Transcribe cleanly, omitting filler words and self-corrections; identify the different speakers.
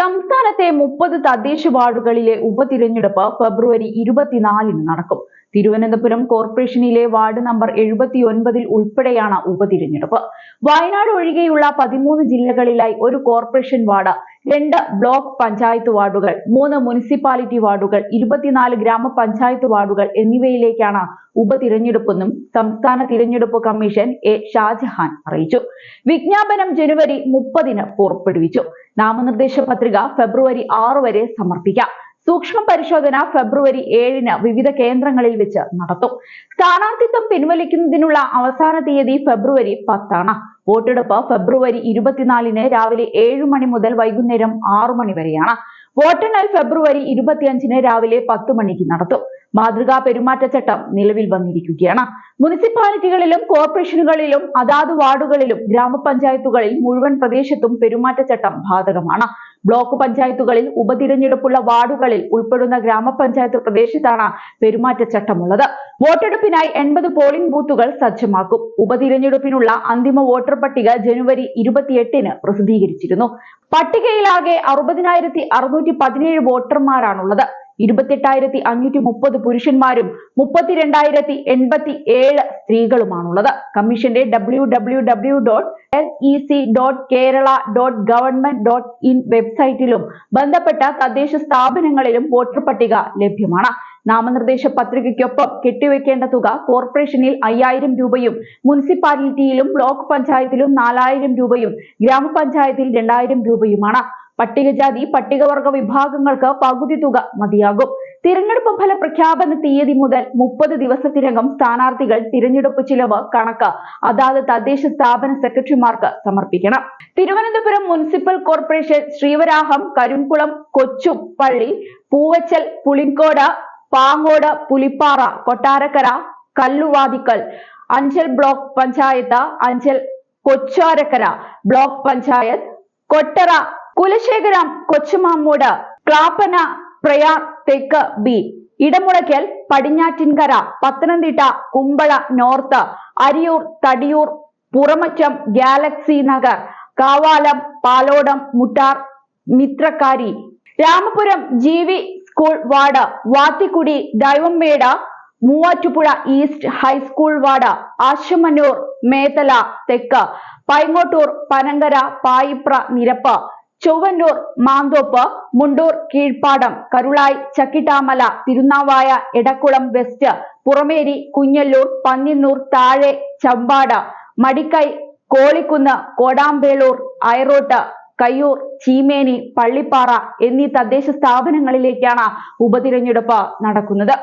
Speaker 1: സംസ്ഥാനത്തെ 30 തദ്ദേശ വാർഡുകളിലെ ഉപതിരഞ്ഞെടുപ്പ് ഫെബ്രുവരി 24-ന് നടക്കും. തിരുവനന്തപുരം കോർപ്പറേഷനിലെ വാർഡ് നമ്പർ 79-ൽ ഉൾപ്പെടെയാണ് ഉപതിരഞ്ഞെടുപ്പ്. വയനാട് ഒഴികെയുള്ള 13 ജില്ലകളിലായി ഒരു കോർപ്പറേഷൻ വാർഡ്, 2 ബ്ലോക്ക് പഞ്ചായത്ത് വാർഡുകൾ, 3 മുനിസിപ്പാലിറ്റി വാർഡുകൾ, 24 ഗ്രാമപഞ്ചായത്ത് വാർഡുകൾ എന്നിവയിലേക്കാണ് ഉപതിരഞ്ഞെടുപ്പെന്നും സംസ്ഥാന തിരഞ്ഞെടുപ്പ് കമ്മീഷൻ എ ഷാജഹാൻ അറിയിച്ചു. വിജ്ഞാപനം ജനുവരി 30-ന് പുറപ്പെടുവിച്ചു. നാമനിർദ്ദേശ പത്രിക ഫെബ്രുവരി 6 വരെ സമർപ്പിക്കാം. സൂക്ഷ്മ പരിശോധന ഫെബ്രുവരി 7-ന് വിവിധ കേന്ദ്രങ്ങളിൽ വെച്ച് നടത്തും. സ്ഥാനാർത്ഥിത്വം പിൻവലിക്കുന്നതിനുള്ള അവസാന തീയതി ഫെബ്രുവരി 10-ആണ്. വോട്ടെടുപ്പ് ഫെബ്രുവരി 24-ന് രാവിലെ 7 മണി മുതൽ വൈകുന്നേരം 6 മണി വരെയാണ്. വോട്ടെണ്ണൽ ഫെബ്രുവരി 25-ന് രാവിലെ 10 മണിക്ക് നടത്തും. മാതൃകാ പെരുമാറ്റച്ചട്ടം നിലവിൽ വന്നിരിക്കുകയാണ്. മുനിസിപ്പാലിറ്റികളിലും കോർപ്പറേഷനുകളിലും അതാത് വാർഡുകളിലും ഗ്രാമപഞ്ചായത്തുകളിൽ മുഴുവൻ പ്രദേശത്തും പെരുമാറ്റച്ചട്ടം ബാധകമാണ്. ബ്ലോക്ക് പഞ്ചായത്തുകളിൽ ഉപതിരഞ്ഞെടുപ്പുള്ള വാർഡുകളിൽ ഉൾപ്പെടുന്ന ഗ്രാമപഞ്ചായത്ത് പ്രദേശത്താണ് പെരുമാറ്റച്ചട്ടമുള്ളത്. വോട്ടെടുപ്പിനായി 80 പോളിംഗ് ബൂത്തുകൾ സജ്ജമാക്കും. ഉപതിരഞ്ഞെടുപ്പിനുള്ള അന്തിമ വോട്ടർ പട്ടിക ജനുവരി 28-ന് പ്രസിദ്ധീകരിച്ചിരുന്നു. പട്ടികയിലാകെ 60,617 വോട്ടർമാരാണുള്ളത്. 28,530 പുരുഷന്മാരും 32,087 സ്ത്രീകളുമാണുള്ളത്. കമ്മീഷന്റെ www.lec.kerala.government.in വെബ്സൈറ്റിലും ബന്ധപ്പെട്ട തദ്ദേശ സ്ഥാപനങ്ങളിലും വോട്ടർ പട്ടിക ലഭ്യമാണ്. നാമനിർദ്ദേശ പത്രികയ്ക്കൊപ്പം കെട്ടിവെക്കേണ്ട തുക കോർപ്പറേഷനിൽ 5,000 രൂപയും, മുനിസിപ്പാലിറ്റിയിലും ബ്ലോക്ക് പഞ്ചായത്തിലും 4,000 രൂപയും, ഗ്രാമപഞ്ചായത്തിൽ 2,000 രൂപയുമാണ്. പട്ടികജാതി പട്ടികവർഗ വിഭാഗങ്ങൾക്ക് പകുതി തുക മതിയാകും. തിരഞ്ഞെടുപ്പ് ഫല പ്രഖ്യാപന തീയതി മുതൽ 30 ദിവസത്തിനകം സ്ഥാനാർത്ഥികൾ തിരഞ്ഞെടുപ്പ് ചിലവ് കണക്ക് അതാത് തദ്ദേശ സ്ഥാപന സെക്രട്ടറിമാർക്ക് സമർപ്പിക്കണം. Thiruvananthapuram municipal corporation Sreevaraham, Karinkulam, Kochupally, Poovachal, Pulikode, Pangode, Pulippara, Kottarakkara, Kalluvathukkal, Anchal block panchayat, Anchal Kocharakkara block panchayat, Kottara, Kulasekharam, Kochumammoodu, Clappana, Prayar തെക്ക് B, Edamulakkal, Padinjattinkara, Pathanamthitta, Kumbala north, Ariyur, Thadiyoor, Puramattom, Galaxy Nagar, Kavalam, Palodam, Muttar, Mithrakkari, Ramapuram GV school ward, Vathikudy, Daivammedu, Muvattupuzha east high school ward, Asamannoor, Methala തെക്ക്, പൈങ്ങോട്ടൂർ, പനങ്കര, പായിപ്ര നിരപ്പ്, ചൊവ്വന്നൂർ, മാന്തോപ്പ്, മുണ്ടൂർ കീഴ്പ്പാടം, കരുളായി, ചക്കിട്ടാമല, തിരുനാവായ, എടക്കുളം വെസ്റ്റ്, പുറമേരി, കുഞ്ഞല്ലൂർ, പന്നിന്നൂർ താഴെ, ചമ്പാട്, മടിക്കൈ, കോളിക്കുന്ന്, കോടാമ്പേളൂർ, അയറോട്ട്, കയ്യൂർ, ചീമേനി, പള്ളിപ്പാറ എന്നീ തദ്ദേശ സ്ഥാപനങ്ങളിലേക്കാണ് ഉപതിരഞ്ഞെടുപ്പ് നടക്കുന്നത്.